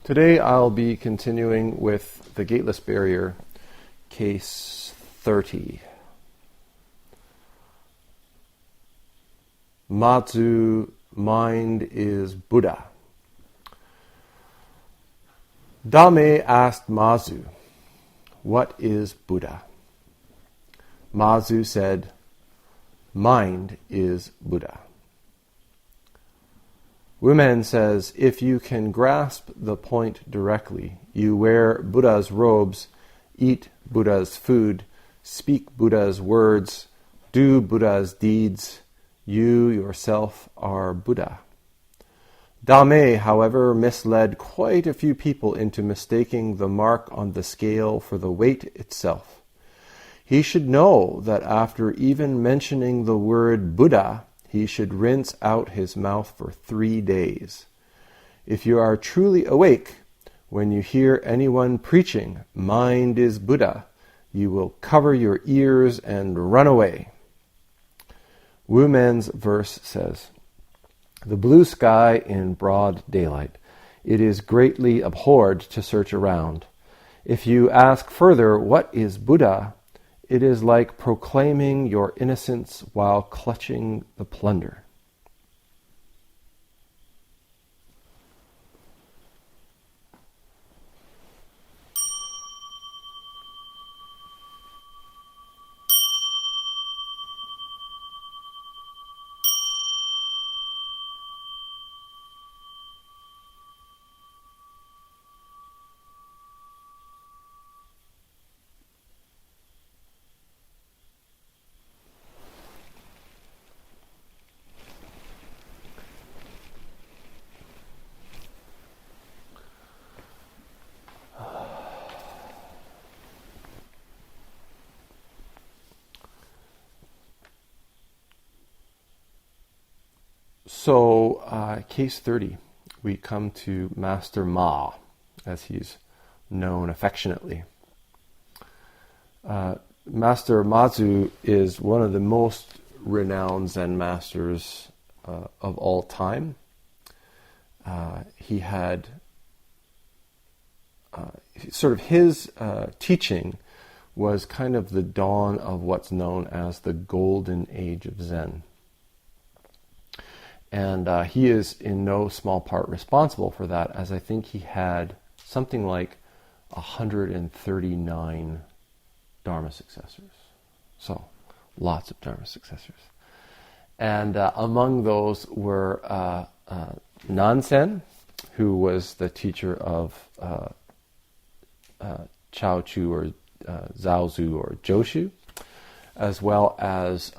Today I'll be continuing with the Gateless Barrier, case 30. Mazu, mind is Buddha. Dame asked Mazu, "What is Buddha?" Mazu said, "Mind is Buddha." Wumen says, if you can grasp the point directly, you wear Buddha's robes, eat Buddha's food, speak Buddha's words, do Buddha's deeds, you yourself are Buddha. Dame, however, misled quite a few people into mistaking the mark on the scale for the weight itself. He should know that after even mentioning the word Buddha, he should rinse out his mouth for 3 days. If you are truly awake, when you hear anyone preaching, "Mind is Buddha," you will cover your ears and run away. Wumen's verse says, "The blue sky in broad daylight. It is greatly abhorred to search around. If you ask further, what is Buddha? It is like proclaiming your innocence while clutching the plunder." So, case 30, we come to Master Ma, as he's known affectionately. Master Mazu is one of the most renowned Zen masters of all time. He had his teaching was kind of the dawn of what's known as the golden age of Zen. And he is in no small part responsible for that, as I think he had something like 139 Dharma successors. So, lots of Dharma successors. And among those were Nansen, who was the teacher of Chao Chu or Zhao Zu or Joshu, as well as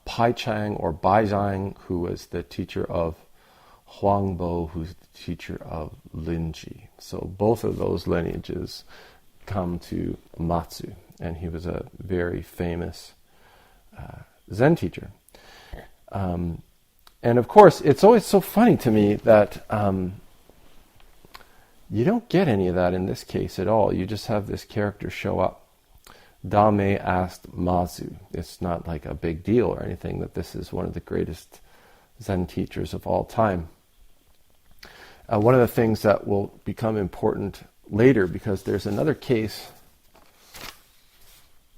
Pai Chang or Bai Zhang, who was the teacher of Huangbo, who's the teacher of Linji. So both of those lineages come to Mazu, and he was a very famous Zen teacher. And of course, it's always so funny to me that you don't get any of that in this case at all. You just have this character show up. Dame asked Mazu. It's not like a big deal or anything that this is one of the greatest Zen teachers of all time. One of the things that will become important later, because there's another case,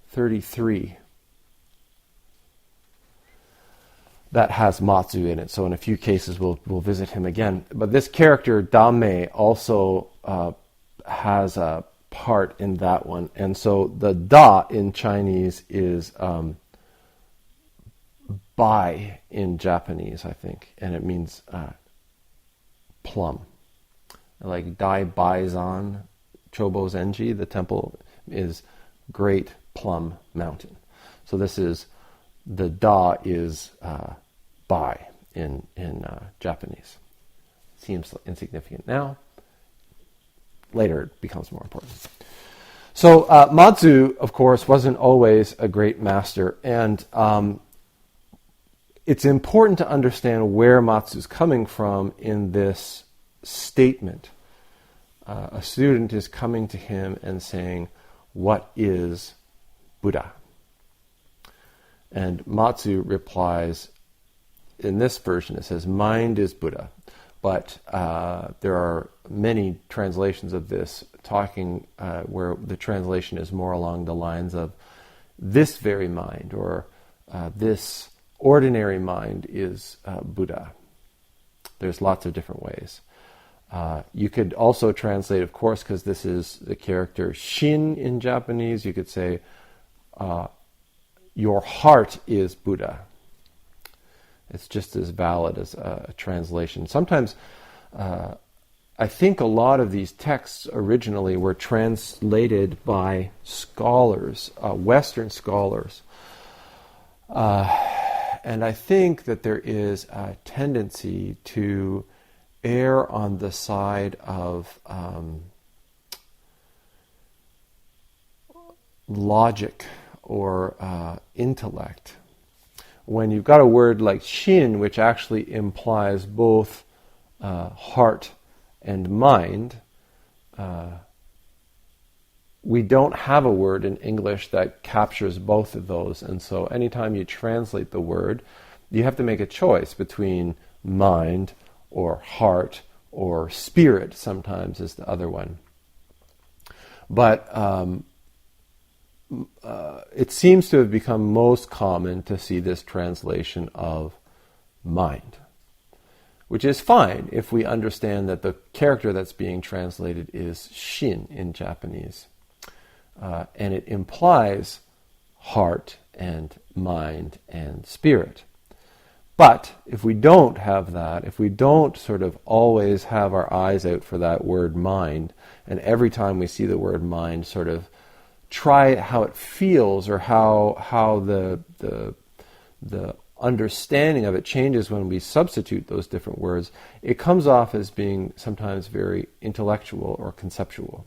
33, that has Mazu in it. So in a few cases we'll visit him again. But this character, Dame, also has a part in that one. And so the da in Chinese is bai in Japanese, I think. And it means plum. Like Dai Bai Zan, Chobo Zenji, the temple is Great Plum Mountain. So this is, the da is bai in Japanese. Seems insignificant now. Later it becomes more important. So Mazu, of course, wasn't always a great master, and it's important to understand where Matsu's coming from in this statement. A student is coming to him and saying, "What is Buddha?" And Mazu replies, in this version it says, "Mind is Buddha." But there are many translations of this talking where the translation is more along the lines of this very mind, or this ordinary mind is Buddha. There's lots of different ways. You could also translate, of course, because this is the character Shin in Japanese, you could say, your heart is Buddha. It's just as valid as a translation. Sometimes I think a lot of these texts originally were translated by scholars, Western scholars. And I think that there is a tendency to err on the side of logic or intellect. When you've got a word like shin, which actually implies both heart and mind, we don't have a word in English that captures both of those. And so anytime you translate the word, you have to make a choice between mind or heart or spirit, sometimes is the other one. But it seems to have become most common to see this translation of mind, which is fine if we understand that the character that's being translated is shin in Japanese. And it implies heart and mind and spirit. But if we don't have that, if we don't sort of always have our eyes out for that word mind, and every time we see the word mind sort of try how it feels, or how the understanding of it changes when we substitute those different words, it comes off as being sometimes very intellectual or conceptual.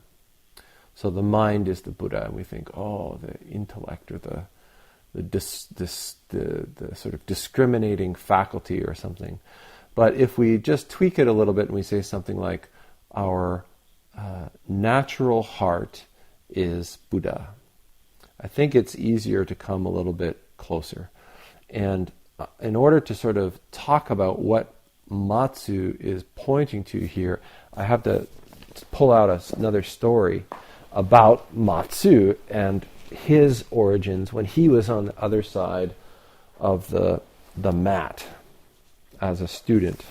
So the mind is the Buddha, and we think, oh, the intellect, or the sort of discriminating faculty or something. But if we just tweak it a little bit and we say something like, our natural heart is Buddha, I think it's easier to come a little bit closer. And in order to sort of talk about what Mazu is pointing to here, I have to pull out another story about Mazu and his origins when he was on the other side of the mat as a student.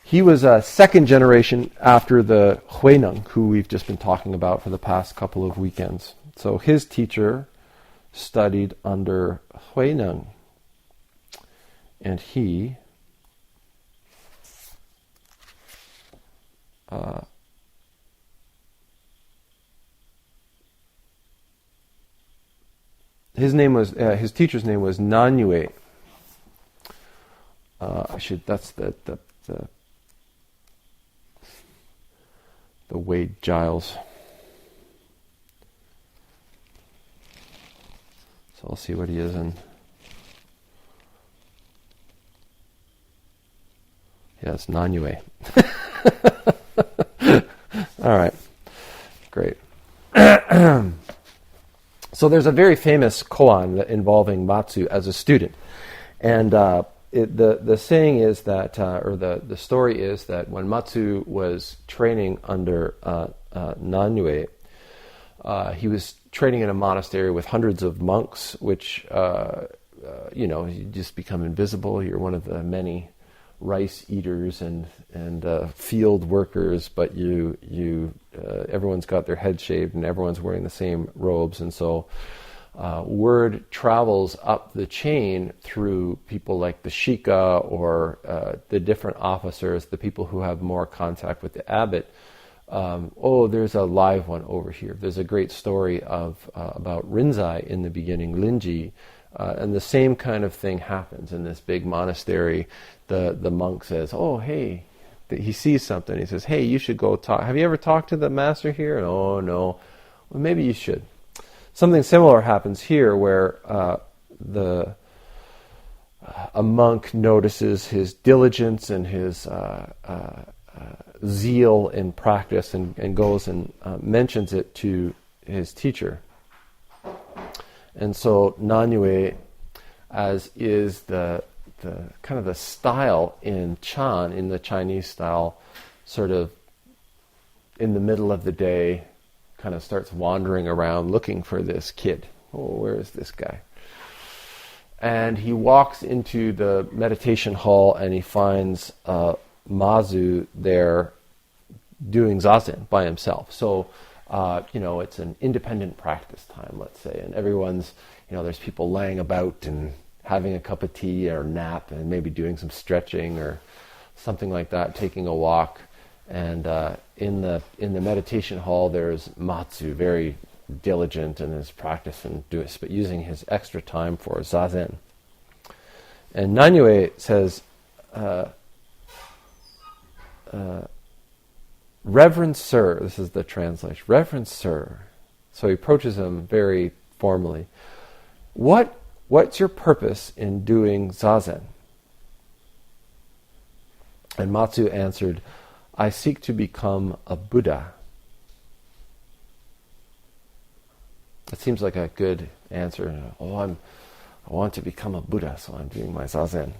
He was a second generation after the Huineng, who we've just been talking about for the past couple of weekends. So his teacher studied under Huineng, and he his teacher's name was Nanyue. That's the Wade Giles. So I'll see what he is in. Yeah, it's Nanyue. All right, great. So there's a very famous koan involving Mazu as a student, and the saying is that, or the story is that when Mazu was training under Nanyue, he was training in a monastery with hundreds of monks, which you just become invisible. You're one of the many rice eaters and field workers, but everyone's got their head shaved and everyone's wearing the same robes, and so word travels up the chain through people like the shika or the different officers, the people who have more contact with the abbot. There's a live one over here. There's a great story about Rinzai in the beginning, Linji, and the same kind of thing happens in this big monastery. The monk says, "Oh, hey," he sees something. He says, "Hey, you should go talk. Have you ever talked to the master here?" And, "Oh, no." "Well, maybe you should." Something similar happens here, where a monk notices his diligence and his zeal in practice, and goes and mentions it to his teacher. And so Nanyue, as is the kind of the style in Chan, in the Chinese style, sort of in the middle of the day, kind of starts wandering around looking for this kid. Oh, where is this guy? And he walks into the meditation hall and he finds Mazu there doing zazen by himself. So, it's an independent practice time, let's say, and everyone's, there's people laying about and having a cup of tea or a nap and maybe doing some stretching or something like that, taking a walk. And in the meditation hall, there's Mazu, very diligent in his practice and but using his extra time for zazen. And Nanyue says, Reverend Sir, this is the translation, Reverend Sir. So he approaches him very formally. What's your purpose in doing zazen? And Mazu answered, I seek to become a Buddha. That seems like a good answer. I want to become a Buddha, so I'm doing my zazen.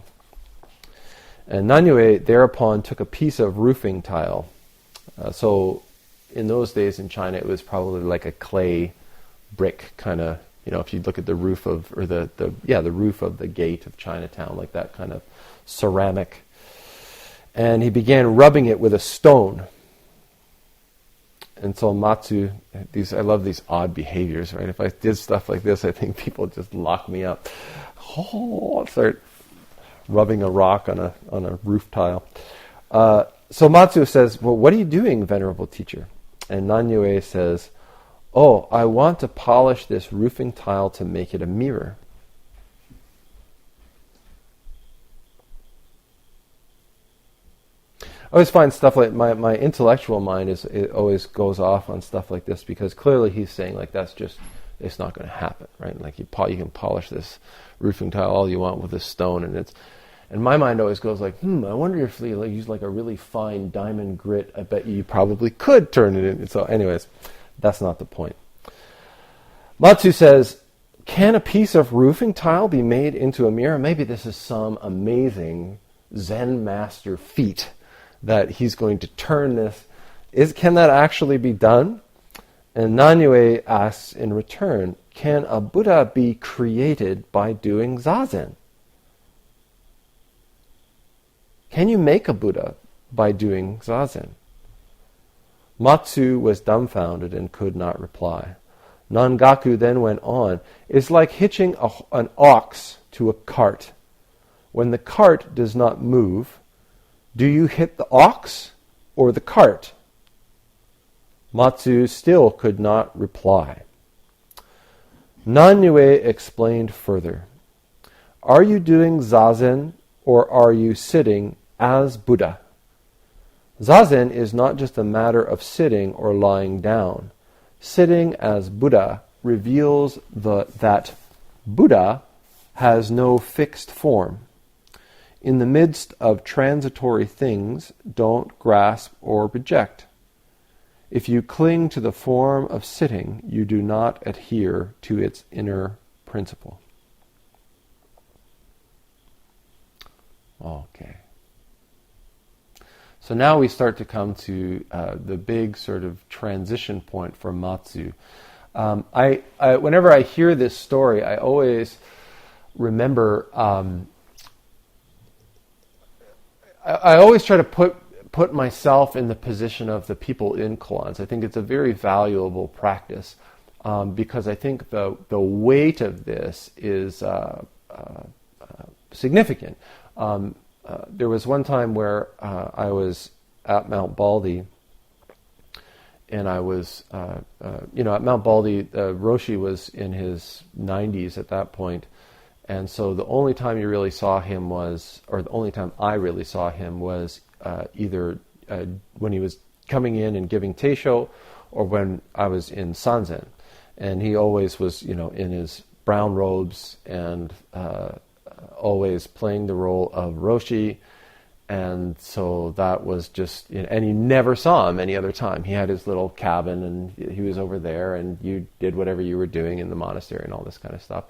And Nanyue thereupon took a piece of roofing tile. So in those days in China, it was probably like a clay brick kind of, if you look at the roof of, or the roof of the gate of Chinatown, like that kind of ceramic. And he began rubbing it with a stone. And so Mazu, I love these odd behaviors, right? If I did stuff like this, I think people would just lock me up. Start rubbing a rock on a roof tile. So Mazu says, well, what are you doing, Venerable Teacher? And Nanyue says, I want to polish this roofing tile to make it a mirror. I always find stuff like my intellectual mind it always goes off on stuff like this, because clearly he's saying like it's not going to happen, right? Like you can polish this roofing tile all you want with this stone, and my mind always goes like, I wonder if they use like a really fine diamond grit. I bet you probably could turn it in. So, anyways, that's not the point. Mazu says, can a piece of roofing tile be made into a mirror? Maybe this is some amazing Zen master feat that he's going to turn this. Can that actually be done? And Nanyue asks in return, can a Buddha be created by doing zazen? Can you make a Buddha by doing zazen? Mazu was dumbfounded and could not reply. Nangaku then went on, it's like hitching an ox to a cart. When the cart does not move, do you hit the ox or the cart? Mazu still could not reply. Nanyue explained further. Are you doing zazen or are you sitting as Buddha? Zazen is not just a matter of sitting or lying down. Sitting as Buddha reveals that Buddha has no fixed form. In the midst of transitory things, don't grasp or reject. If you cling to the form of sitting, you do not adhere to its inner principle. Okay. So now we start to come to the big sort of transition point for Mazu. Whenever I hear this story, I always remember. I always try to put myself in the position of the people in koans. I think it's a very valuable practice because I think the weight of this is significant. There was one time where I was at Mount Baldy, and I was, at Mount Baldy, Roshi was in his 90s at that point, and so the only time you really saw him the only time I really saw him was either when he was coming in and giving teisho, or when I was in Sanzen, and he always was, in his brown robes and always playing the role of Roshi, and so that was just, and you never saw him any other time. He had his little cabin, and he was over there, and you did whatever you were doing in the monastery and all this kind of stuff.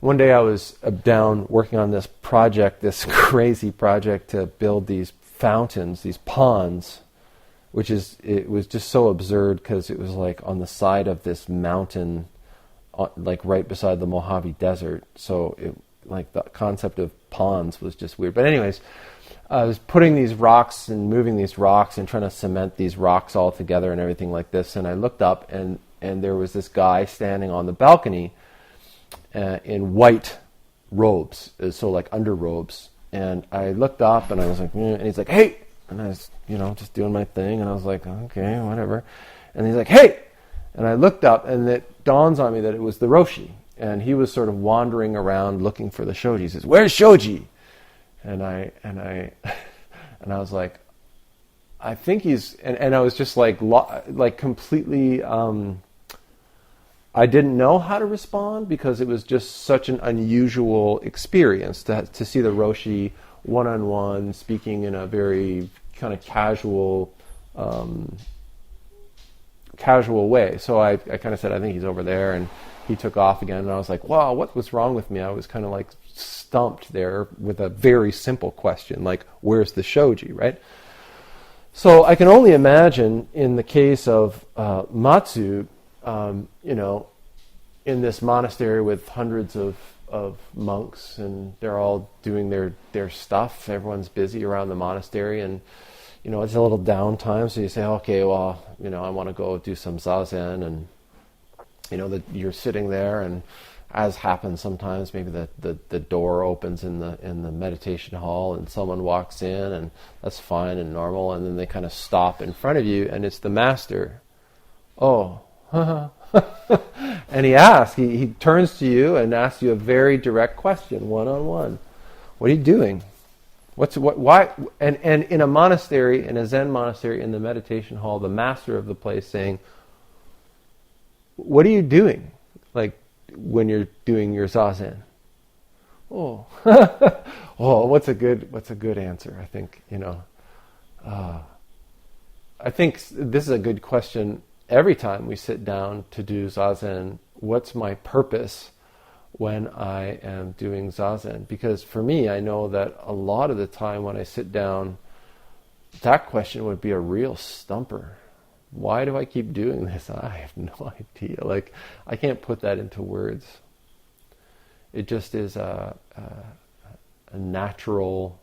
one day I was down working on this project, this crazy project to build these fountains, these ponds, it was just so absurd because it was like on the side of this mountain, like right beside the Mojave Desert. So like the concept of ponds was just weird. But anyways, I was putting these rocks and moving these rocks and trying to cement these rocks all together and everything like this. And I looked up and there was this guy standing on the balcony in white robes, so like underrobes. And I looked up and I was like, and he's like, hey! And I was, just doing my thing. And I was like, okay, whatever. And he's like, hey! And I looked up and it dawns on me that it was the Roshi. And he was sort of wandering around looking for the Shoji. He says, where's Shoji? And I was like, I think he's, and I was just like completely, I didn't know how to respond because it was just such an unusual experience to see the Roshi one-on-one speaking in a very kind of casual way. So I kind of said, I think he's over there, and he took off again, and I was like, wow, what was wrong with me? I was kind of like stumped there with a very simple question, like, where's the Shoji, right? So I can only imagine in the case of Mazu, in this monastery with hundreds of monks, and they're all doing their stuff. Everyone's busy around the monastery, and it's a little downtime. So you say, okay, well, I want to go do some zazen, and that you're sitting there, and as happens sometimes, maybe the door opens in the meditation hall, and someone walks in, and that's fine and normal, and then they kind of stop in front of you, and it's the master. Oh, and he turns to you and asks you a very direct question, one-on-one. What are you doing? Why? And in a monastery, in a Zen monastery, in the meditation hall, the master of the place saying, what are you doing? Like, when you're doing your zazen? Oh, what's a good answer? I think, I think this is a good question. Every time we sit down to do zazen, what's my purpose when I am doing zazen? Because for me, I know that a lot of the time when I sit down, that question would be a real stumper. Why do I keep doing this? I have no idea. Like, I can't put that into words. It just is a natural,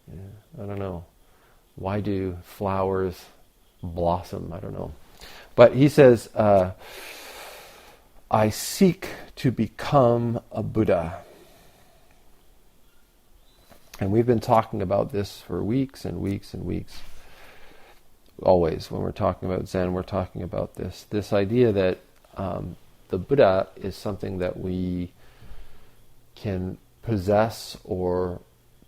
I don't know. Why do flowers blossom? I don't know. But he says, I seek to become a Buddha. And we've been talking about this for weeks and weeks and weeks. Always, when we're talking about Zen, we're talking about this idea that the Buddha is something that we can possess or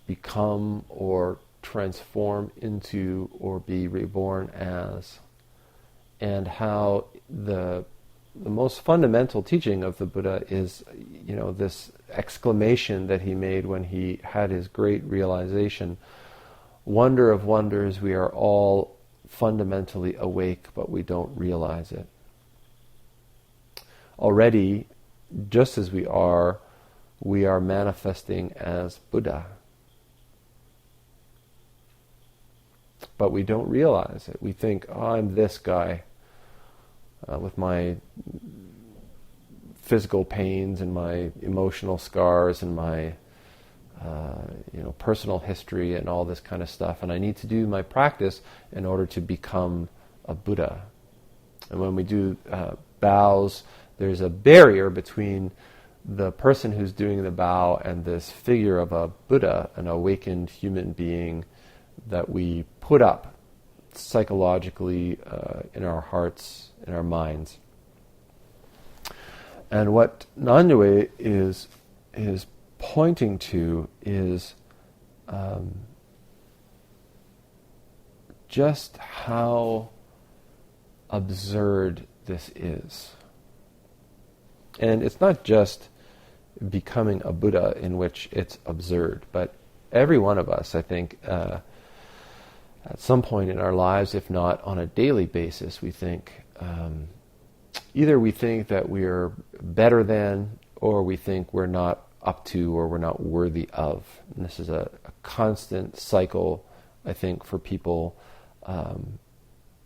become or transform into or be reborn as, and how the most fundamental teaching of the Buddha is, this exclamation that he made when he had his great realization, wonder of wonders, we are all fundamentally awake, but we don't realize it. Already, just as we are manifesting as Buddha. But we don't realize it. We think, I'm this guy with my physical pains and my emotional scars and my personal history and all this kind of stuff, and I need to do my practice in order to become a Buddha. And when we do bows, there's a barrier between the person who's doing the bow and this figure of a Buddha, an awakened human being that we put up psychologically in our hearts, in our minds. And what Nanyue is pointing to is just how absurd this is. And it's not just becoming a Buddha in which it's absurd, but every one of us, I think, at some point in our lives, if not on a daily basis, we think, either we think that we are better than or we think we're not up to or we're not worthy of. And this is a constant cycle, I think, for people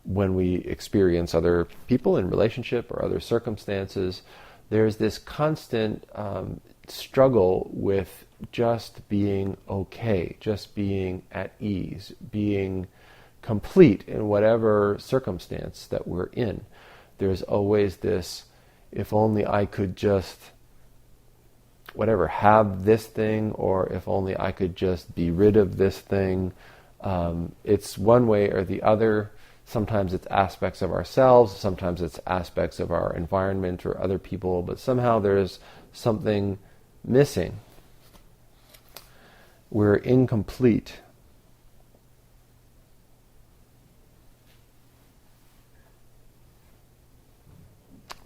when we experience other people in relationship or other circumstances. There's this constant struggle with just being okay, just being at ease, being complete in whatever circumstance that we're in. There's always this, if only I could just, whatever, have this thing, or if only I could just be rid of this thing. It's one way or the other. Sometimes it's aspects of ourselves, sometimes it's aspects of our environment or other people, but somehow there's something missing. We're incomplete.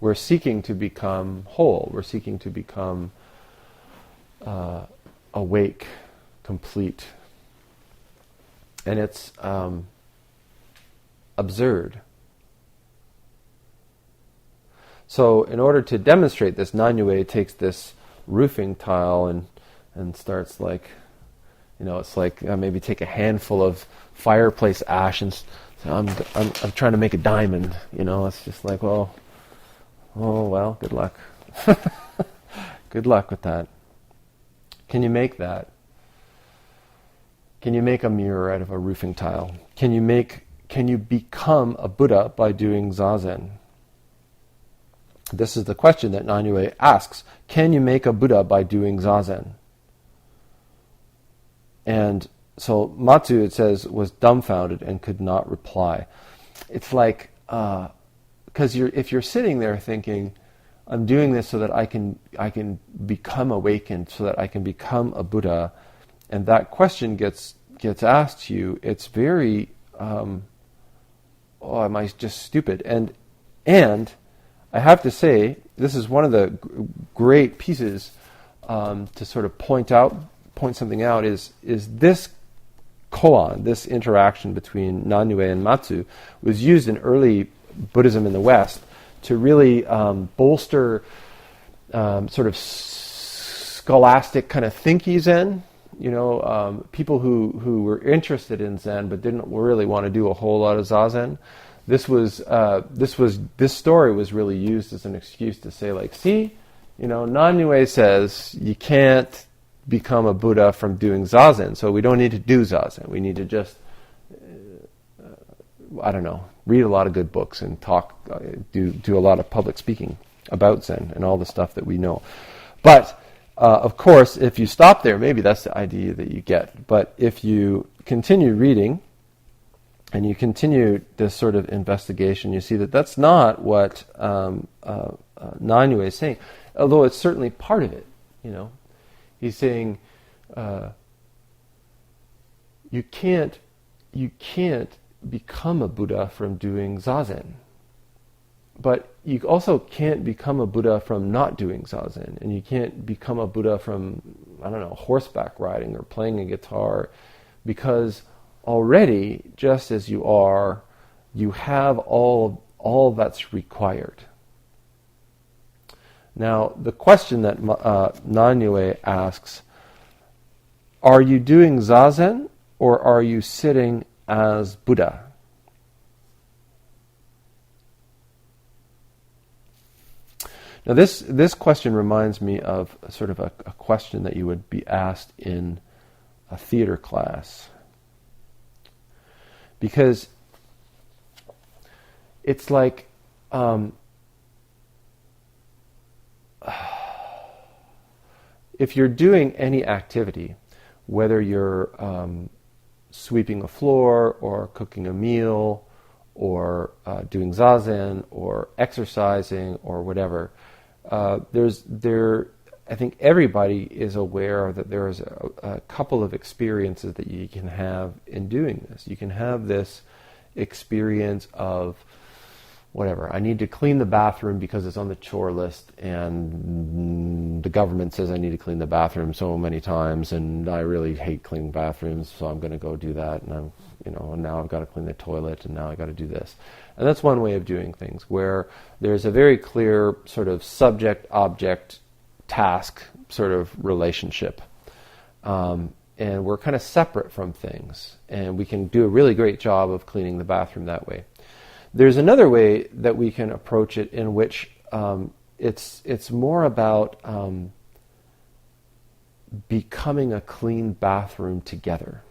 We're seeking to become whole. We're seeking to become awake, complete. And it's absurd. So in order to demonstrate this, Nanyue takes this roofing tile and starts like, it's like maybe take a handful of fireplace ash and I'm trying to make a diamond. It's just like, well, good luck. Good luck with that. Can you make that? Can you make a mirror out of a roofing tile? Can you become a Buddha by doing Zazen? This is the question that Nanyue asks. Can you make a Buddha by doing Zazen? And so Mazu, it says, was dumbfounded and could not reply. It's like, because if you're sitting there thinking, I'm doing this so that I can become awakened, so that I can become a Buddha, and that question gets asked to you, it's very, am I just stupid? And I have to say, this is one of the great pieces to sort of point something out is this koan, this interaction between Nanyue and Mazu, was used in early Buddhism in the West to really bolster sort of scholastic kind of thinky Zen. People who were interested in Zen but didn't really want to do a whole lot of Zazen. This story was really used as an excuse to say, like, see, Nanyue says you can't become a Buddha from doing Zazen, so we don't need to do Zazen. We need to just, read a lot of good books and talk, do a lot of public speaking about Zen and all the stuff that we know. But of course, if you stop there, maybe that's the idea that you get. But if you continue reading and you continue this sort of investigation, you see that that's not what Nanyue is saying, although it's certainly part of it. He's saying you can't become a Buddha from doing Zazen. But you also can't become a Buddha from not doing Zazen. And you can't become a Buddha from, horseback riding or playing a guitar, because already, just as you are, you have all that's required. Now, the question that Nanyue asks, are you doing Zazen or are you sitting as Buddha? Now this question reminds me of sort of a question that you would be asked in a theater class. Because it's like, if you're doing any activity, whether you're sweeping a floor or cooking a meal or doing Zazen or exercising or whatever, I think everybody is aware that there is a couple of experiences that you can have in doing this. You can have this experience of, whatever, I need to clean the bathroom because it's on the chore list and the government says I need to clean the bathroom so many times and I really hate cleaning bathrooms, so I'm going to go do that, and and now I've got to clean the toilet and now I've got to do this. And that's one way of doing things, where there's a very clear sort of subject-object task sort of relationship. And we're kind of separate from things. And we can do a really great job of cleaning the bathroom that way. There's another way that we can approach it in which it's more about becoming a clean bathroom together.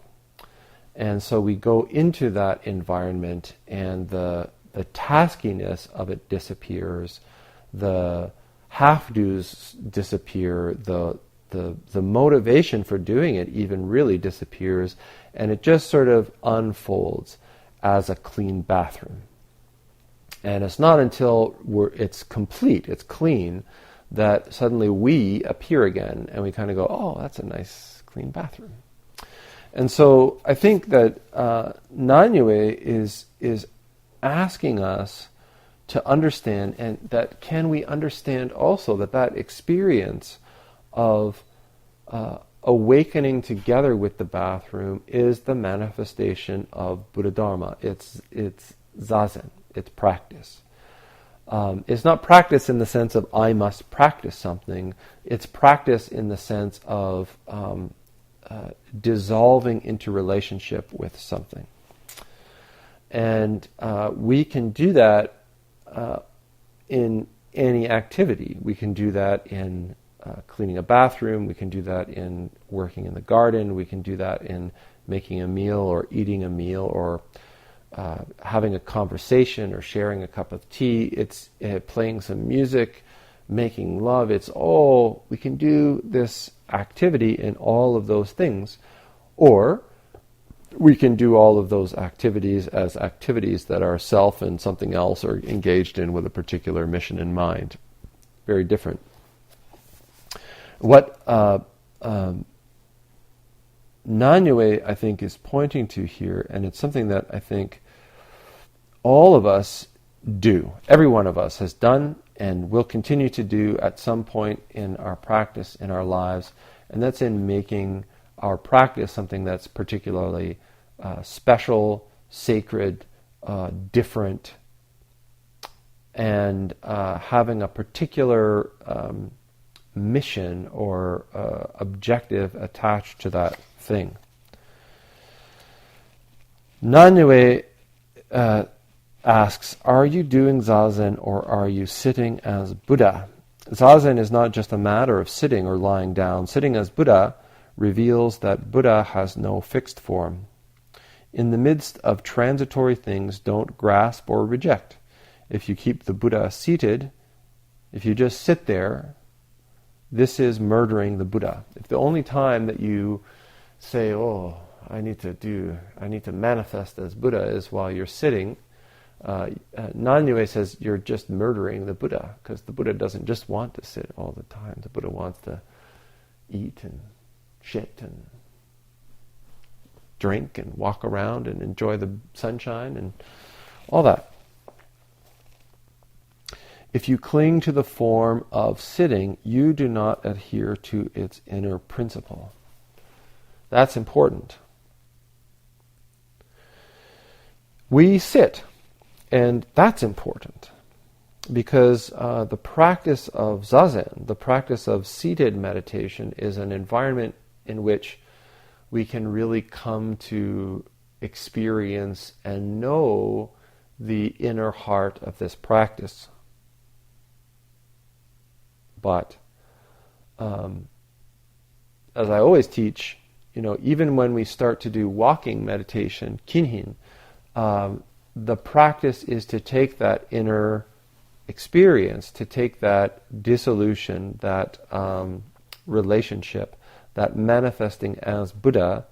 And so we go into that environment, and the taskiness of it disappears, the have-dos disappear, the motivation for doing it even really disappears, and it just sort of unfolds as a clean bathroom. And it's not until it's complete, it's clean, that suddenly we appear again, and we kind of go, oh, that's a nice clean bathroom. And so I think that Nanyue is asking us to understand, and that can we understand also that experience of awakening together with the bathroom is the manifestation of Buddha Dharma. It's zazen, it's practice. It's not practice in the sense of I must practice something. It's practice in the sense of dissolving into relationship with something. And we can do that in any activity. We can do that in cleaning a bathroom. We can do that in working in the garden. We can do that in making a meal or eating a meal or having a conversation or sharing a cup of tea. It's playing some music, making love. It's all, we can do this activity in all of those things. Or we can do all of those activities as activities that are self and something else are engaged in with a particular mission in mind. Very different. What Nanyue, I think, is pointing to here, and it's something that I think all of us do. Every one of us has done and will continue to do at some point in our practice, in our lives, and that's in making our practice something that's particularly special, sacred, different, and having a particular mission or objective attached to that thing. Nanyue asks, are you doing zazen or are you sitting as Buddha? Zazen is not just a matter of sitting or lying down. Sitting as Buddha reveals that Buddha has no fixed form. In the midst of transitory things, don't grasp or reject. If you keep the Buddha seated, if you just sit there, this is murdering the Buddha. If the only time that you say, oh, I need to manifest as Buddha is while you're sitting, Nanyue says you're just murdering the Buddha, because the Buddha doesn't just want to sit all the time. The Buddha wants to eat and shit and drink and walk around and enjoy the sunshine and all that. If you cling to the form of sitting, you do not adhere to its inner principle. That's important. We sit, and that's important, because the practice of zazen, the practice of seated meditation, is an environment in which we can really come to experience and know the inner heart of this practice. But as I always teach, even when we start to do walking meditation, kinhin, the practice is to take that inner experience, to take that dissolution, that relationship, that manifesting as Buddha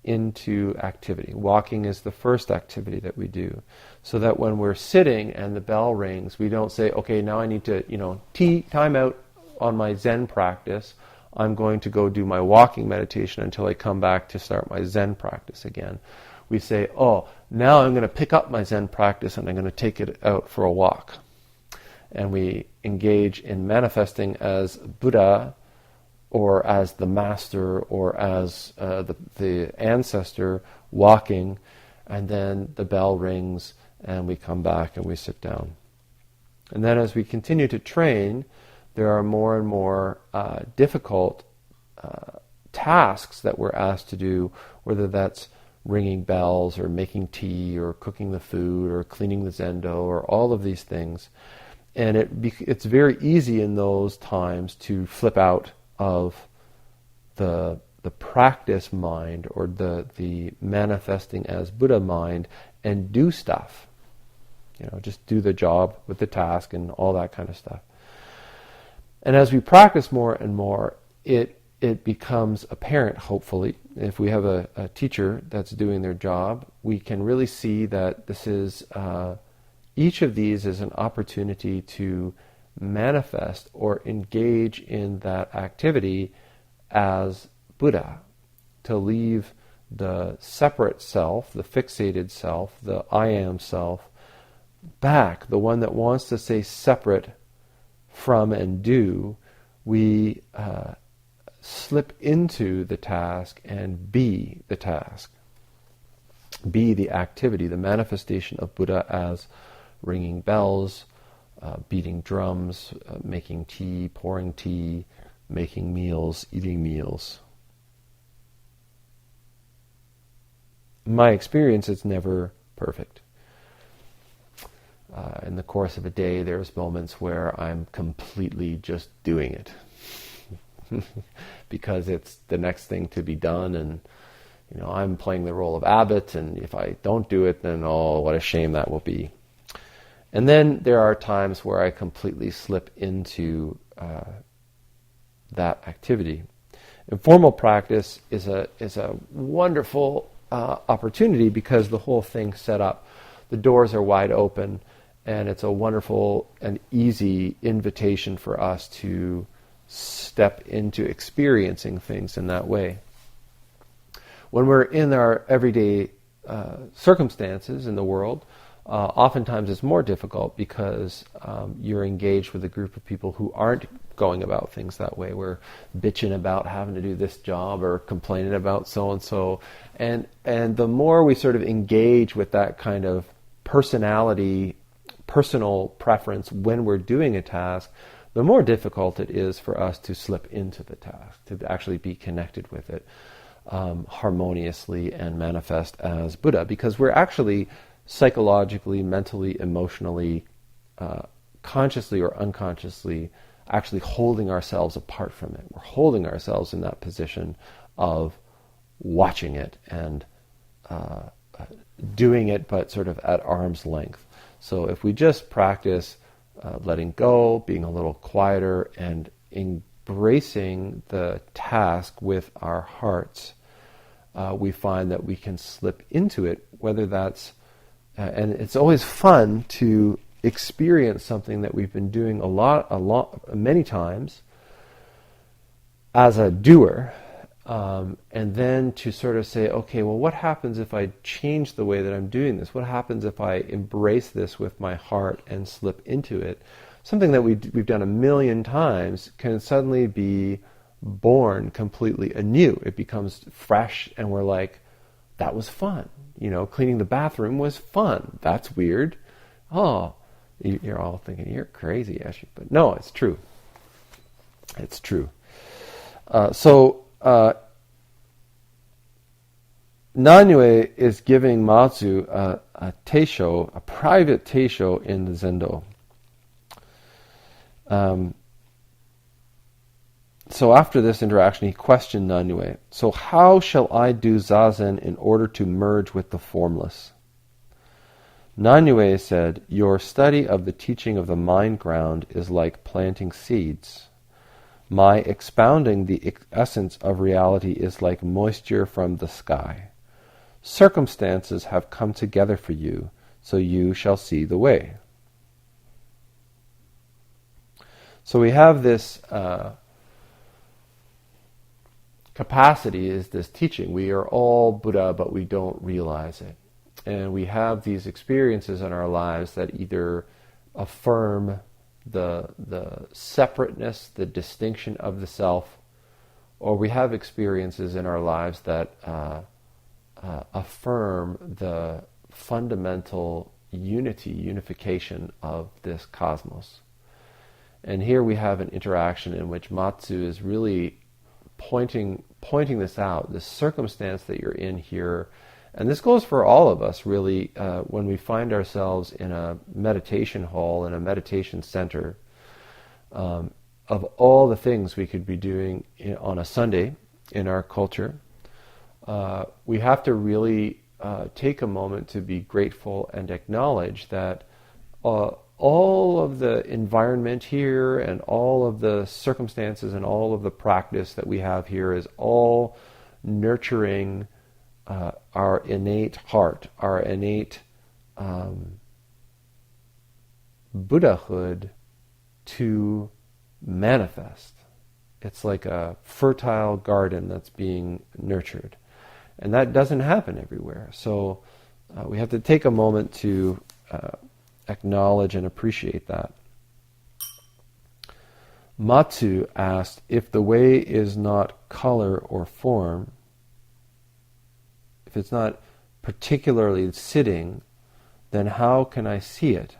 into activity. Walking is the first activity that we do. So that when we're sitting and the bell rings, we don't say, okay, now I need to, time out on my Zen practice. I'm going to go do my walking meditation until I come back to start my Zen practice again. We say, oh, now I'm going to pick up my Zen practice and I'm going to take it out for a walk. And we engage in manifesting as Buddha, or as the master, or as the ancestor walking, and then the bell rings and we come back and we sit down. And then as we continue to train, there are more and more difficult tasks that we're asked to do, whether that's ringing bells or making tea or cooking the food or cleaning the zendo or all of these things. And it's very easy in those times to flip out of the practice mind or the manifesting as Buddha mind and do stuff. Just do the job with the task and all that kind of stuff. And as we practice more and more, it becomes apparent, hopefully, if we have a teacher that's doing their job, we can really see that this is, each of these is an opportunity to manifest or engage in that activity as Buddha, to leave the separate self, the fixated self, the I am self, back, the one that wants to stay separate from and do. We slip into the task and be the task, be the activity, the manifestation of Buddha as ringing bells, beating drums, making tea, pouring tea, making meals, eating meals. My experience is never perfect. In the course of a day, there's moments where I'm completely just doing it because it's the next thing to be done, and I'm playing the role of abbot, and if I don't do it, then what a shame that will be. And then there are times where I completely slip into that activity. Informal practice is a wonderful opportunity because the whole thing's set up. The doors are wide open, and it's a wonderful and easy invitation for us to step into experiencing things in that way. When we're in our everyday circumstances in the world, oftentimes it's more difficult because you're engaged with a group of people who aren't going about things that way. We're bitching about having to do this job or complaining about so-and-so. And the more we sort of engage with that kind of personal preference when we're doing a task, the more difficult it is for us to slip into the task, to actually be connected with it harmoniously and manifest as Buddha, because we're actually psychologically, mentally, emotionally, consciously or unconsciously actually holding ourselves apart from it. We're holding ourselves in that position of watching it and doing it, but sort of at arm's length. So if we just practice letting go, being a little quieter, and embracing the task with our hearts, we find that we can slip into it, whether that's, and it's always fun to experience something that we've been doing many times as a doer, and then to sort of say, okay, well, what happens if I change the way that I'm doing this? What happens if I embrace this with my heart and slip into it? Something that we've done a million times can suddenly be born completely anew. It becomes fresh, and we're like, that was fun. Cleaning the bathroom was fun. That's weird. Oh, you're all thinking, you're crazy, Eshu. But no, it's true. It's true. Nanyue is giving Mazu a teisho, a private teisho in the Zendo. So after this interaction, he questioned Nanyue, so how shall I do Zazen in order to merge with the formless? Nanyue said, your study of the teaching of the mind ground is like planting seeds. My expounding the essence of reality is like moisture from the sky. Circumstances have come together for you, so you shall see the way. So we have this capacity, is this teaching. We are all Buddha, but we don't realize it. And we have these experiences in our lives that either affirm the separateness, the distinction of the self, or we have experiences in our lives that affirm the fundamental unification of this cosmos. And here we have an interaction in which Mazu is really pointing this out, this circumstance that you're in here. And this goes for all of us, really, when we find ourselves in a meditation hall, in a meditation center. Of all the things we could be doing on a Sunday in our culture, we have to really take a moment to be grateful and acknowledge that all of the environment here and all of the circumstances and all of the practice that we have here is all nurturing our innate heart, our innate Buddhahood to manifest. It's like a fertile garden that's being nurtured. And that doesn't happen everywhere. So we have to take a moment to acknowledge and appreciate that. Mazu asked, if the way is not color or form, if it's not particularly sitting, then how can I see it?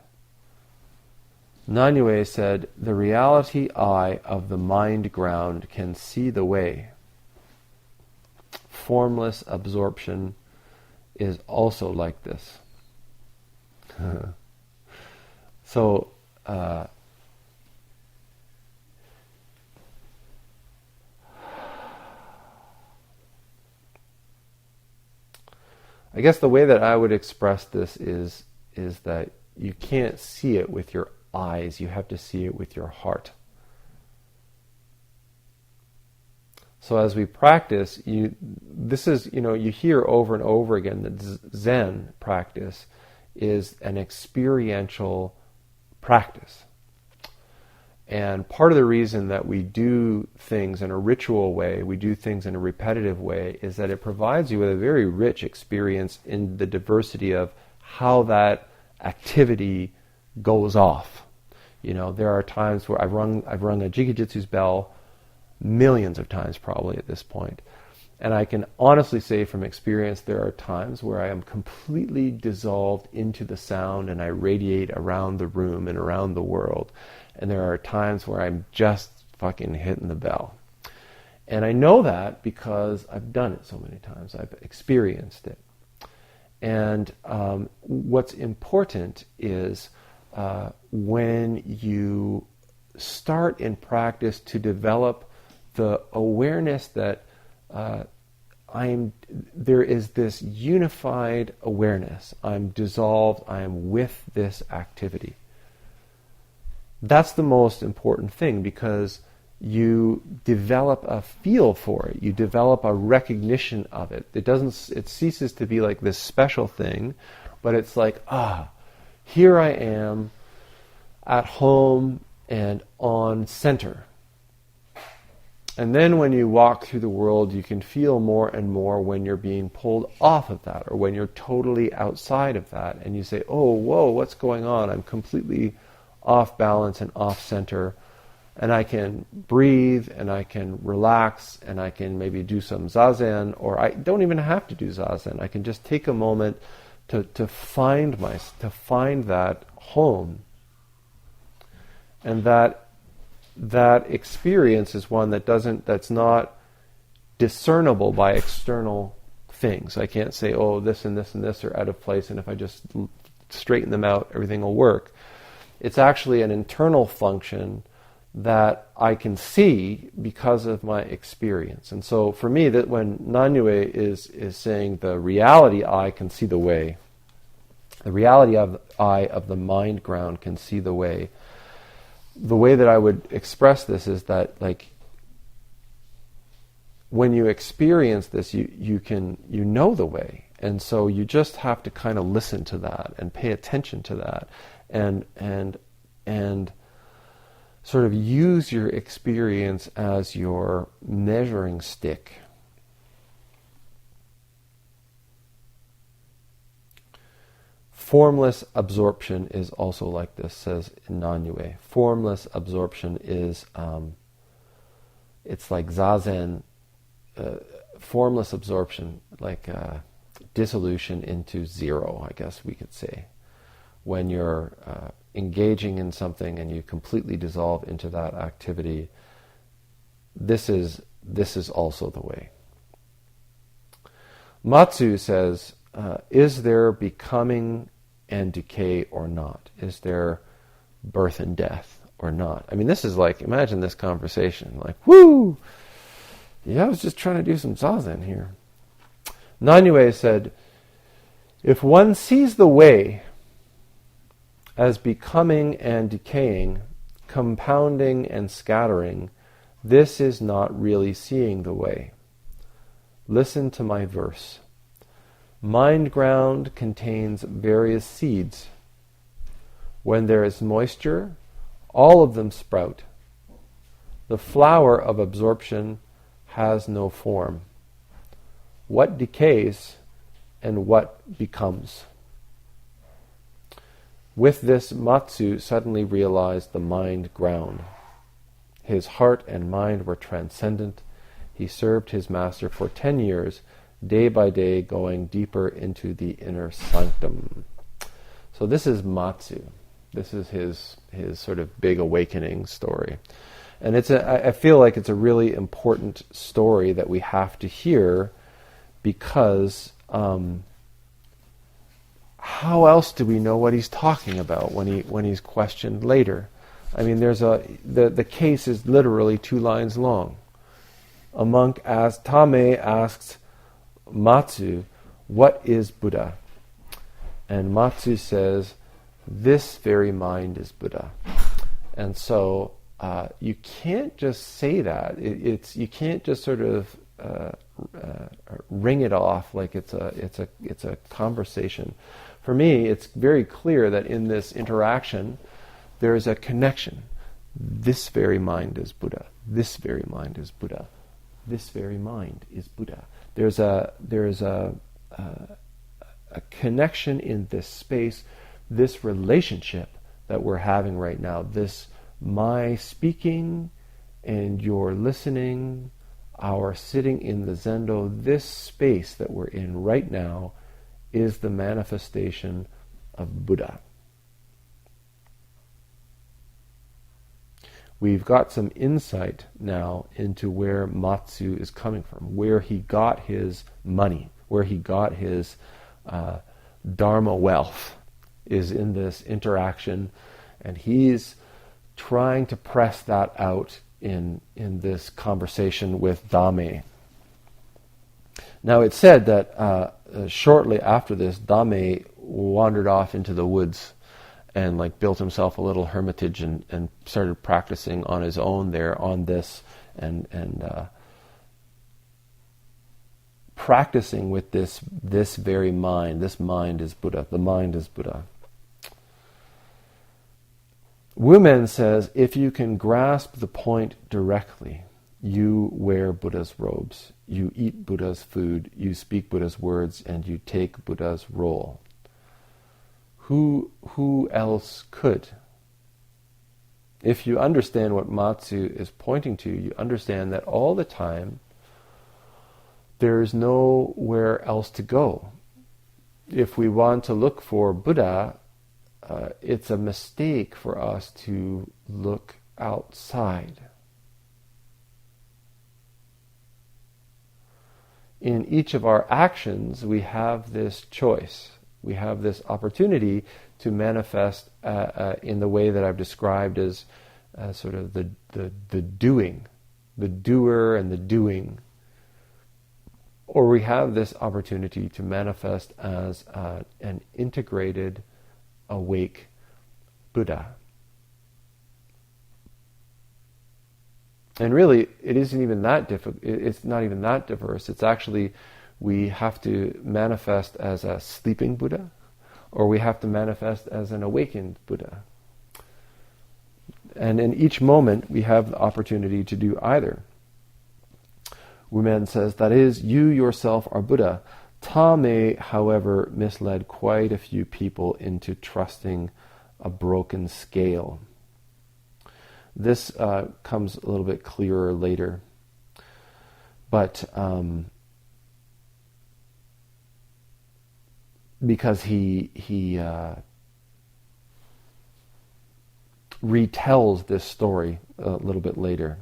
Nanyue said, the reality eye of the mind ground can see the way. Formless absorption is also like this. So, I guess the way that I would express this is that you can't see it with your eyes, you have to see it with your heart. So as we practice, you hear over and over again that Zen practice is an experiential practice. And part of the reason that we do things in a ritual way, we do things in a repetitive way, is that it provides you with a very rich experience in the diversity of how that activity goes off. There are times where I've rung a Jikijitsu's bell millions of times probably at this point. And I can honestly say from experience there are times where I am completely dissolved into the sound and I radiate around the room and around the world. And there are times where I'm just fucking hitting the bell. And I know that because I've done it so many times. I've experienced it. And what's important is when you start in practice to develop the awareness that there is this unified awareness. I'm dissolved. I am with this activity. That's the most important thing, because you develop a feel for it. You develop a recognition of it. It ceases to be like this special thing, but it's like, here I am at home and on center. And then when you walk through the world, you can feel more and more when you're being pulled off of that, or when you're totally outside of that, and you say, oh, whoa, what's going on? I'm completely off balance and off center, and I can breathe, and I can relax, and I can maybe do some zazen, or I don't even have to do zazen. I can just take a moment to find that home. And that experience is one that's not discernible by external things. I can't say, oh, this and this and this are out of place, and if I just straighten them out, everything will work. It's actually an internal function that I can see because of my experience. And so for me, that when Nanyue is saying the reality eye can see the way, the reality of the eye of the mind ground can see the way that I would express this is that, like, when you experience this, you know the way, and so you just have to kind of listen to that and pay attention to that, and sort of use your experience as your measuring stick. Formless absorption is also like this, says Nanyue. Formless absorption is, it's like zazen, formless absorption, like dissolution into zero, I guess we could say. When you're engaging in something and you completely dissolve into that activity, this is also the way. Mazu says, is there becoming and decay or not? Is there birth and death or not? I mean, this is like, imagine this conversation, like, whoo! Yeah, I was just trying to do some zazen here. Nanyue said, if one sees the way as becoming and decaying, compounding and scattering, this is not really seeing the way. Listen to my verse. Mind ground contains various seeds. When there is moisture, all of them sprout. The flower of absorption has no form. What decays and what becomes? With this, Mazu suddenly realized the mind ground. His heart and mind were transcendent. He served his master for 10 years, day by day, going deeper into the inner sanctum. So this is Mazu. This is his sort of big awakening story. And I feel like it's a really important story that we have to hear, because how else do we know what he's talking about when he's questioned later? I mean, the case is literally 2 lines long. A monk Tame asks Mazu, what is Buddha? And Mazu says, this very mind is Buddha. And so you can't just say that. You can't just sort of ring it off like it's a conversation. For me, it's very clear that in this interaction, there is a connection. This very mind is Buddha. This very mind is Buddha. This very mind is Buddha. There's a connection in this space, this relationship that we're having right now. This my speaking and your listening, our sitting in the Zendo, this space that we're in right now is the manifestation of Buddha. We've got some insight now into where Mazu is coming from, where he got his money, where he got his dharma wealth, is in this interaction, and he's trying to press that out in this conversation with Dame. Now it's said that shortly after this, Dame wandered off into the woods and built himself a little hermitage and started practicing on his own there on this and practicing with this very mind. This mind is Buddha. The mind is Buddha. Wumen says, if you can grasp the point directly, you wear Buddha's robes, you eat Buddha's food, you speak Buddha's words, and you take Buddha's role. Who else could? If you understand what Mazu is pointing to, you understand that all the time there is nowhere else to go. If we want to look for Buddha, it's a mistake for us to look outside. In each of our actions, we have this choice. We have this opportunity to manifest in the way that I've described as sort of the doing, the doer and the doing. Or we have this opportunity to manifest as an integrated, awake Buddha. And really, it isn't even that it's not even that diverse. It's actually, we have to manifest as a sleeping Buddha, or we have to manifest as an awakened Buddha. And in each moment, we have the opportunity to do either. Wumen says, that is, you yourself are Buddha. Tame, however, misled quite a few people into trusting a broken scale. This comes a little bit clearer later. But because he retells this story a little bit later.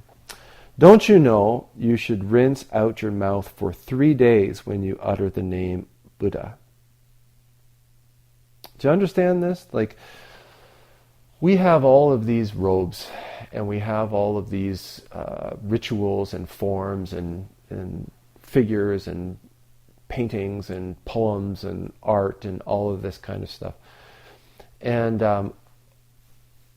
Don't you know you should rinse out your mouth for 3 days when you utter the name Buddha? Do you understand this? Like, we have all of these robes, and we have all of these rituals and forms and figures and paintings and poems and art and all of this kind of stuff. And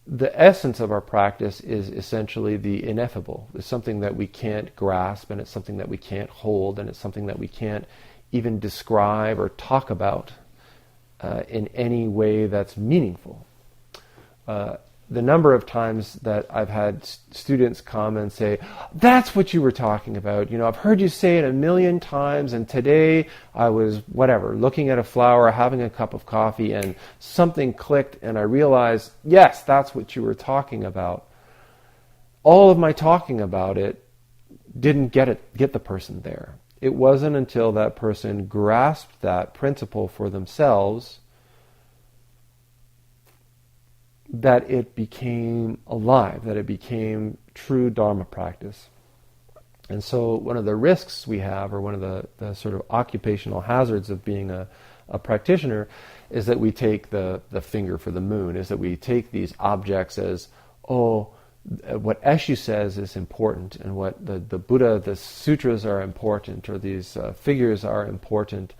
the essence of our practice is essentially the ineffable. It's something that we can't grasp, and it's something that we can't hold, and it's something that we can't even describe or talk about in any way that's meaningful. The number of times that I've had students come and say, that's what you were talking about. You know, I've heard you say it 1,000,000 times, and today I was, looking at a flower, having a cup of coffee, and something clicked, and I realized, yes, that's what you were talking about. All of my talking about it didn't get the person there. It wasn't until that person grasped that principle for themselves that it became alive, that it became true Dharma practice. And so one of the risks we have, or one of the sort of occupational hazards of being a practitioner, is that we take the finger for the moon, is that we take these objects as, what Eshu says is important, and what the Buddha, the sutras are important, or these figures are important,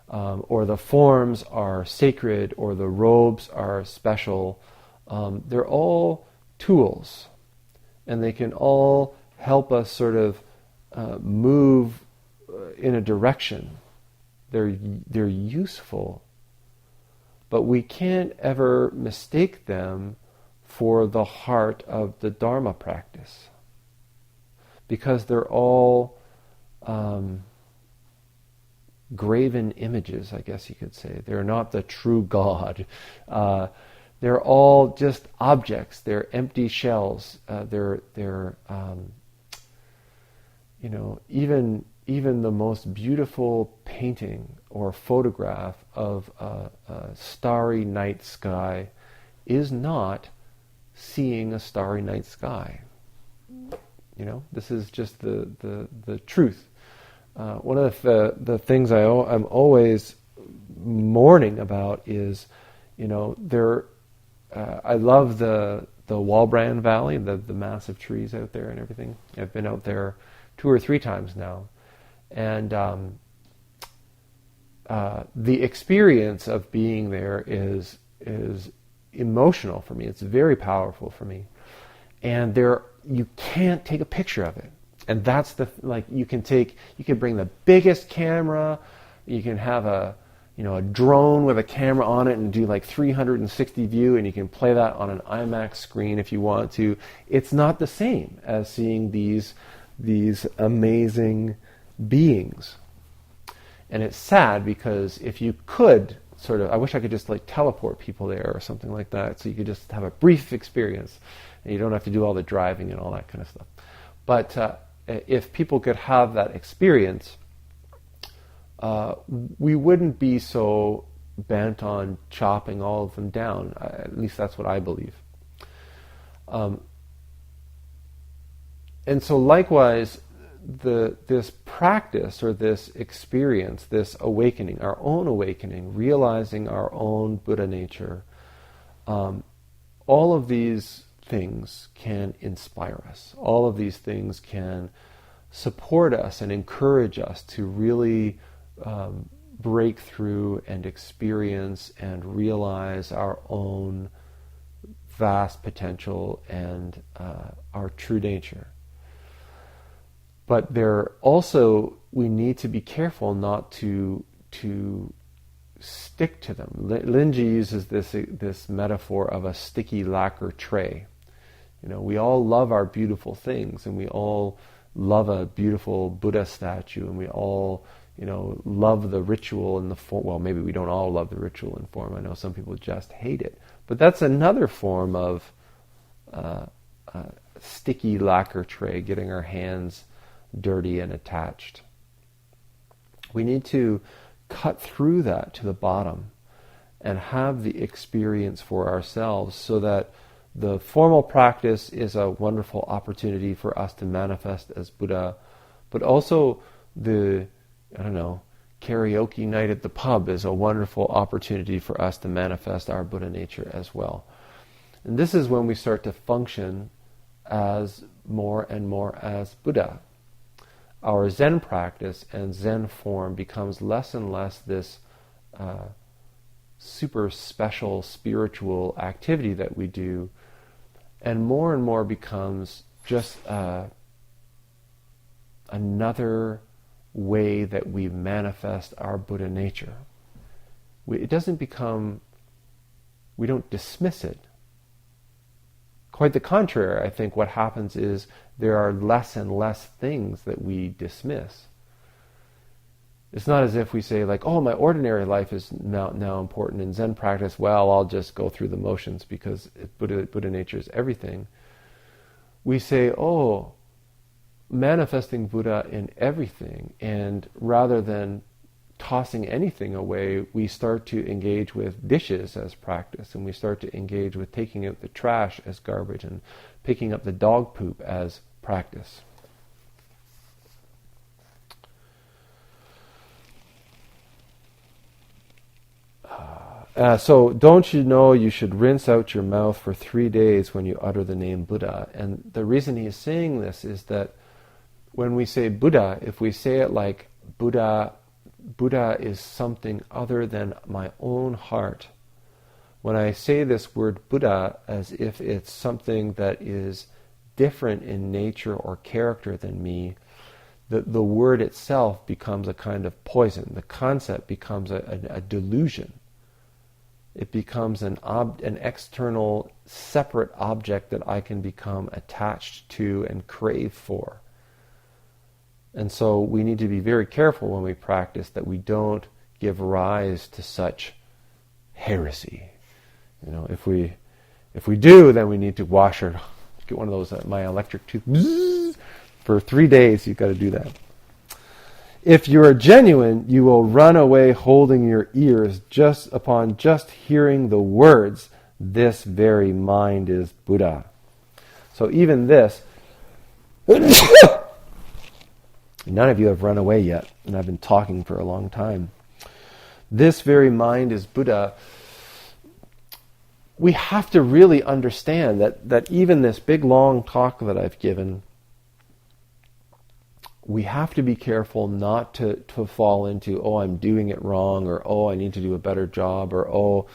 or the forms are sacred, or the robes are special. They're all tools, and they can all help us sort of move in a direction. They're useful, but we can't ever mistake them for the heart of the Dharma practice, because they're all graven images, I guess you could say. They're not the true God. They're all just objects. They're empty shells. Even the most beautiful painting or photograph of a starry night sky is not seeing a starry night sky. This is just the truth. One of the things I'm always mourning about is, I love the Walbrand Valley, the massive trees out there and everything. I've been out there 2 or 3 times now, and the experience of being there is emotional for me. It's very powerful for me, and you can't take a picture of it. And that's you can bring the biggest camera, you can have a drone with a camera on it and do 360 view, and you can play that on an IMAX screen if you want to. It's not the same as seeing these amazing beings. And it's sad, because if you could I wish I could just teleport people there or something like that, so you could just have a brief experience and you don't have to do all the driving and all that kind of stuff. But if people could have that experience, we wouldn't be so bent on chopping all of them down. At least that's what I believe. And so likewise, this practice, or this experience, this awakening, our own awakening, realizing our own Buddha nature, all of these things can inspire us. All of these things can support us and encourage us to really break through and experience and realize our own vast potential and our true nature. But we need to be careful not to stick to them. Linji uses this metaphor of a sticky lacquer tray. We all love our beautiful things, and we all love a beautiful Buddha statue, and we all love the ritual and the form. Well, maybe we don't all love the ritual and form. I know some people just hate it. But that's another form of sticky lacquer tray, getting our hands dirty and attached. We need to cut through that to the bottom and have the experience for ourselves, so that The formal practice is a wonderful opportunity for us to manifest as Buddha, but also karaoke night at the pub is a wonderful opportunity for us to manifest our Buddha nature as well. And this is when we start to function as more and more as Buddha. Our Zen practice and Zen form becomes less and less this super special spiritual activity that we do, and more becomes just another way that we manifest our Buddha nature. We don't dismiss it. Quite the contrary, I think what happens is there are less and less things that we dismiss. It's not as if we say like, oh, my ordinary life is now important in Zen practice. Well, I'll just go through the motions because Buddha nature is everything. We say, oh, manifesting Buddha in everything, and rather than tossing anything away, we start to engage with dishes as practice, and we start to engage with taking out the trash as garbage and picking up the dog poop as practice. So don't you know you should rinse out your mouth for 3 days when you utter the name Buddha? And the reason he is saying this is that when we say Buddha, if we say it like Buddha is something other than my own heart. When I say this word Buddha as if it's something that is different in nature or character than me, the word itself becomes a kind of poison. The concept becomes a delusion. It becomes an external, separate object that I can become attached to and crave for. And so we need to be very careful when we practice that we don't give rise to such heresy. If we do, then we need to wash her. Get one of those my electric tooth. For 3 days, you've got to do that. If you are genuine, you will run away holding your ears upon just hearing the words, "This very mind is Buddha." So even this. None of you have run away yet, and I've been talking for a long time. This very mind is Buddha. We have to really understand that even this big long talk that I've given, we have to be careful not to fall into, oh, I'm doing it wrong, or oh, I need to do a better job, or oh,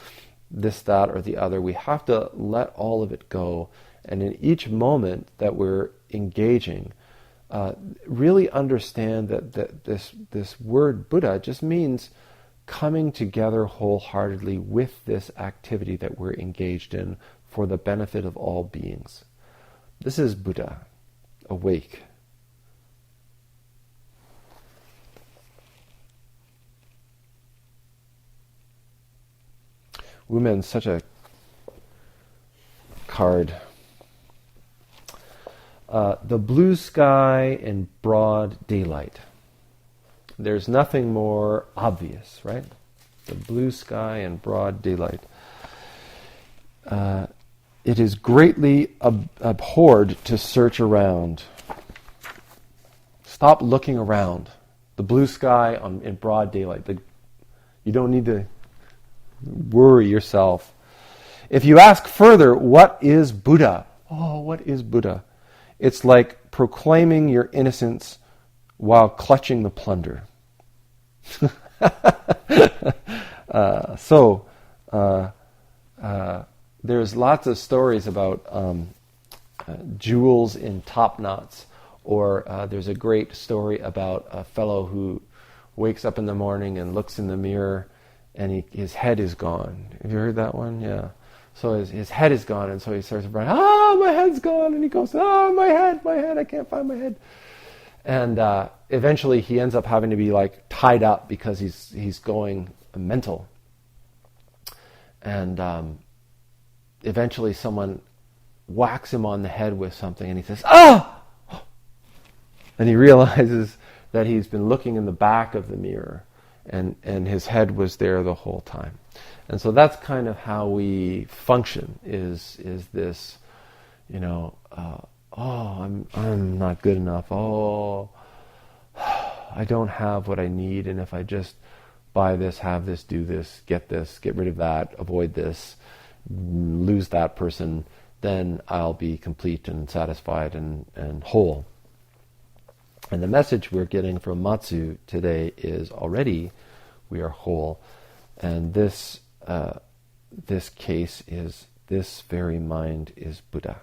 this, that, or the other. We have to let all of it go. And in each moment that we're engaging, really understand that this word Buddha just means coming together wholeheartedly with this activity that we're engaged in for the benefit of all beings. This is Buddha, awake. Women, such a card. The blue sky in broad daylight. There's nothing more obvious, right? The blue sky in broad daylight. It is greatly abhorred to search around. Stop looking around. The blue sky in broad daylight. You don't need to worry yourself. If you ask further, what is Buddha? Oh, what is Buddha? It's like proclaiming your innocence while clutching the plunder. There's lots of stories about jewels in top knots, or there's a great story about a fellow who wakes up in the morning and looks in the mirror and his head is gone. Have you heard that one? Yeah. So his head is gone, and so he starts running, my head's gone, and he goes, my head, I can't find my head. And eventually he ends up having to be like tied up because he's going mental. And eventually someone whacks him on the head with something, and he says, and he realizes that he's been looking in the back of the mirror, and his head was there the whole time. And so that's kind of how we function, is this, I'm not good enough. Oh, I don't have what I need, and if I just buy this, have this, do this, get rid of that, avoid this, lose that person, then I'll be complete and satisfied and whole. And the message we're getting from Mazu today is already we are whole. And this case is, this very mind is Buddha.